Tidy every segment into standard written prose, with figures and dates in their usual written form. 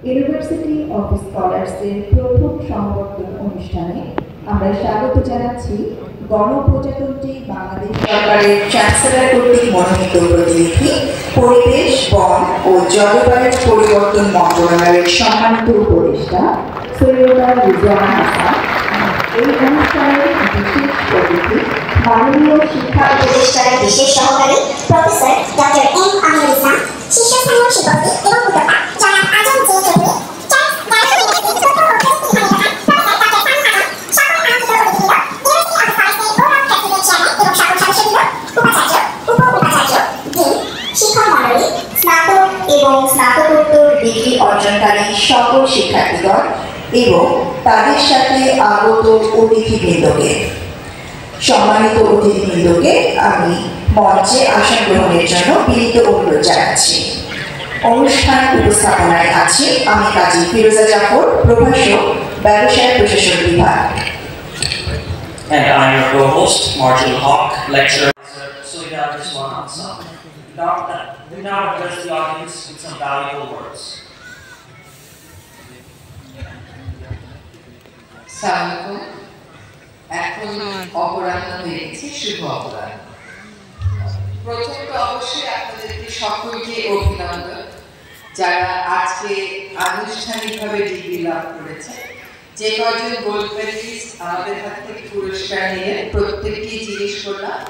University of স্কলার্সের প্রথম সমাবর্তন অনুষ্ঠানে আমরা স্বাগত জানাচ্ছি গণপ্রজাতন্ত্রী বাংলাদেশ সরকারের চ্যান্সেলর কর্তৃক মনোনীত প্রতিনিধি, পরিবেশ, বন ও জলবায়ু পরিবর্তন মন্ত্রণালয়ের সম্মানিত উপদেষ্টা সৈয়দা রিজওয়ানা হাসান। এই অনুষ্ঠানের বিশেষ অতিথি মাননীয় শিক্ষা উপদেষ্টার বিশেষ সহকারী professor doctor M Aminul Islam, শীর্ষস্থানীয় শিক্ষার্থী এবং উদ্যোক্তা জনাব আজম জে চৌধুরী, এবং স্নাতকোত্তর ডিগ্রি অর্জনকারী সকল শিক্ষার্থীগণ এবং তাদের সাথে আগত অতিথিবৃন্দকে, সম্মানিত অতিথিবৃন্দকে আমি মঞ্চে আসন গ্রহণের জন্য বিনীত অনুরোধ জানাচ্ছি। অনুষ্ঠান উপস্থাপনায় আছি আমি কাজী ফিরোজা জাফর, প্রভাষক, ব্যবসায় প্রশাসন বিভাগ। And I'm your co-host, Marshall Hawk, lecturer. Sylvia Rizwana Hassan. We now address the audience with some valuable words. Assalamualaikum. এখন অপরাহ্ন হয়ে গেছে, শুভ অপরাহ্ন। প্রথমত অবশ্যই আপনাদেরকে সকলকে অভিনন্দন যারা আজকে আনুষ্ঠানিকভাবে ডিগ্রি লাভ করেছে। যে কজন গোল্ড মেডেলিস্ট আমাদের হাত থেকে পুরস্কার নিয়ে প্রত্যেককেই জিজ্ঞেস করলাম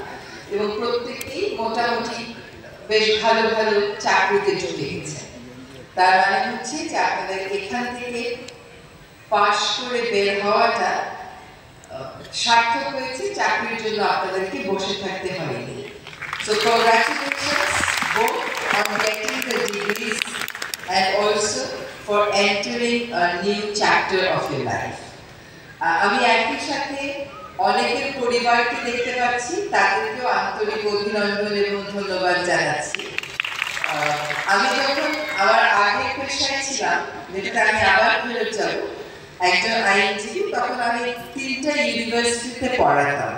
এবং প্রত্যেককেই মোটামুটি বেশ ভালো ভালো চাকরিতে ঢুকে গেছে। তার মানে হচ্ছে যে আপনাদের এখান থেকে পাশ করে বের হওয়াটা সার্থক হয়েছে, চাকরির জন্য আপনাদেরকে বসে থাকতে হয়নি। So congratulations both on getting the degrees and also for entering a new chapter of your life. আমি একই সাথে অনেকের পরিবারকে দেখতে পাচ্ছি, তাদেরকেও আন্তরিক অভিনন্দন এবং ধন্যবাদ জানাচ্ছি। আমি যখন আমার আগের পেশায় ছিলাম, যেটাতে আমি আবার ফেরত যাব, একজন আইনজীবী, তখন আমি 3টা ইউনিভার্সিটিতে পড়াতাম।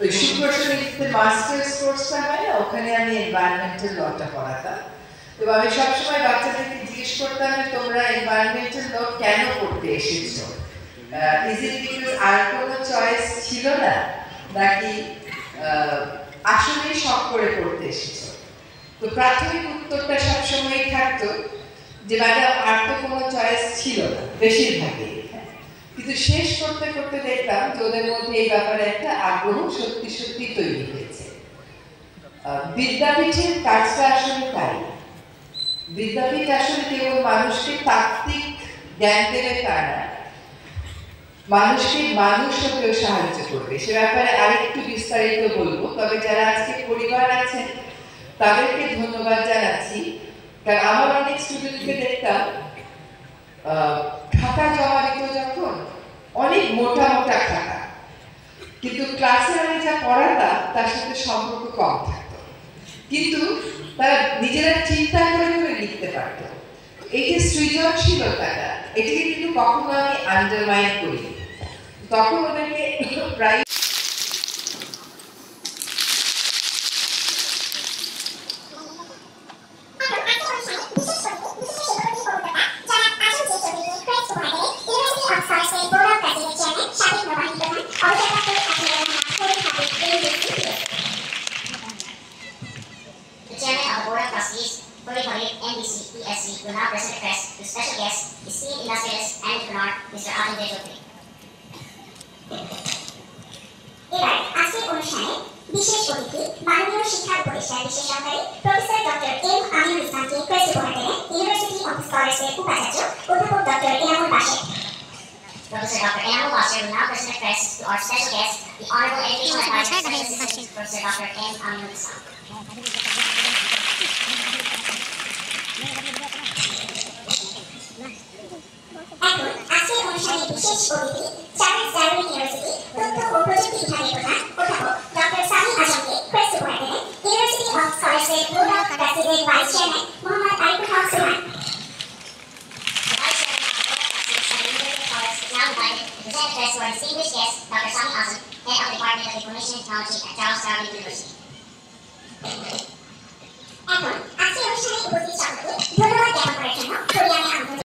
ওই সুপ্রশাসনিতে মাস্টার্স কোর্সটা হয় না, ওখানে আমি এনভায়রনমেন্টাল লটা পড়াতাম। এবং আমি সবসময় বাচ্চাদেরকে জিজ্ঞেস করতাম যে তোমরা এনভায়রনমেন্টাল ল কেন পড়তে এসেছো? ইজ ইট বিকজ আর কোনো চয়েস ছিল না, নাকি আসলেই শখ করে পড়তে এসেছো? তো প্রাথমিক উত্তরটা সবসময় থাকতো যে ম্যাডাম আর তো কোনো চয়েস ছিল না, বেশিরভাগই। কিন্তু শেষ করতে করতে দেখলাম যে ওদের মধ্যে এই ব্যাপারে একটা আগ্রহ সত্যি সত্যি তৈরি হয়েছে। বিদ্যাপীঠের কাজটা আসলে তাই। বিদ্যাপীঠ আসলে কেবল মানুষকে তাত্ত্বিক জ্ঞান দেবে তা না, মানুষকে মানুষ হতেও সাহায্য করবে। সে ব্যাপারে আরেকটু বিস্তারিত বলবো, তবে যারা আজকে পরিবার আছেন তাদেরকে ধন্যবাদ জানাচ্ছি। কারণ আমার অনেক স্টুডেন্টকে দেখতাম খাতা জমা দিত যখন, অনেক মোটা মোটা খাতা, কিন্তু ক্লাসে আমি যা পড়াতাম তার সাথে সম্পর্ক কম থাকতো, কিন্তু তারা নিজেরা চিন্তা করে করে লিখতে পারত। এই যে সৃজনশীলতাটা, এটাকে কিন্তু কখনো আমি আন্ডারমাইন করি। তখন ওদেরকে প্রায় will now present the press to special guest, esteemed industrialist and entrepreneur, Mr. Ajam J. Choudhury. এবার আজকের অনুষ্ঠানে বিশেষ অতিথি মাননীয় শিক্ষা উপদেষ্টার বিশেষ সহকারী প্রফেসর ডক্টর এম আমিনুল ইসলামকে প্রেস উপহার দেবেন ইউনিভার্সিটি অফ স্কলার্সের উপাচার্য অধ্যাপক doctor Enamul Basher. Professor Dr. Enamul Basher will now present the press to our special guest, the Honorable Education Advisor, Special Assistant Professor Dr. M. Aminul Islam. এখন আজকের অনুষ্ঠানে বিশেষ অতিথি চার্লস ডারউইন ইউনিভার্সিটি তথ্য ও প্রযুক্তি বিভাগের প্রধান অধ্যাপক ডক্টর সামি আজমকে প্রেস উপহার দেবেন ইউনিভার্সিটি অফ স্কলার্সের বোর্ড অফ ট্রাস্টিজের vice chairman Mohammad Ariful Haque Sultan. Present address to our distinguished guest, Dr. Sami Azam, Head of the Department of Information Technology at Charles Darwin University.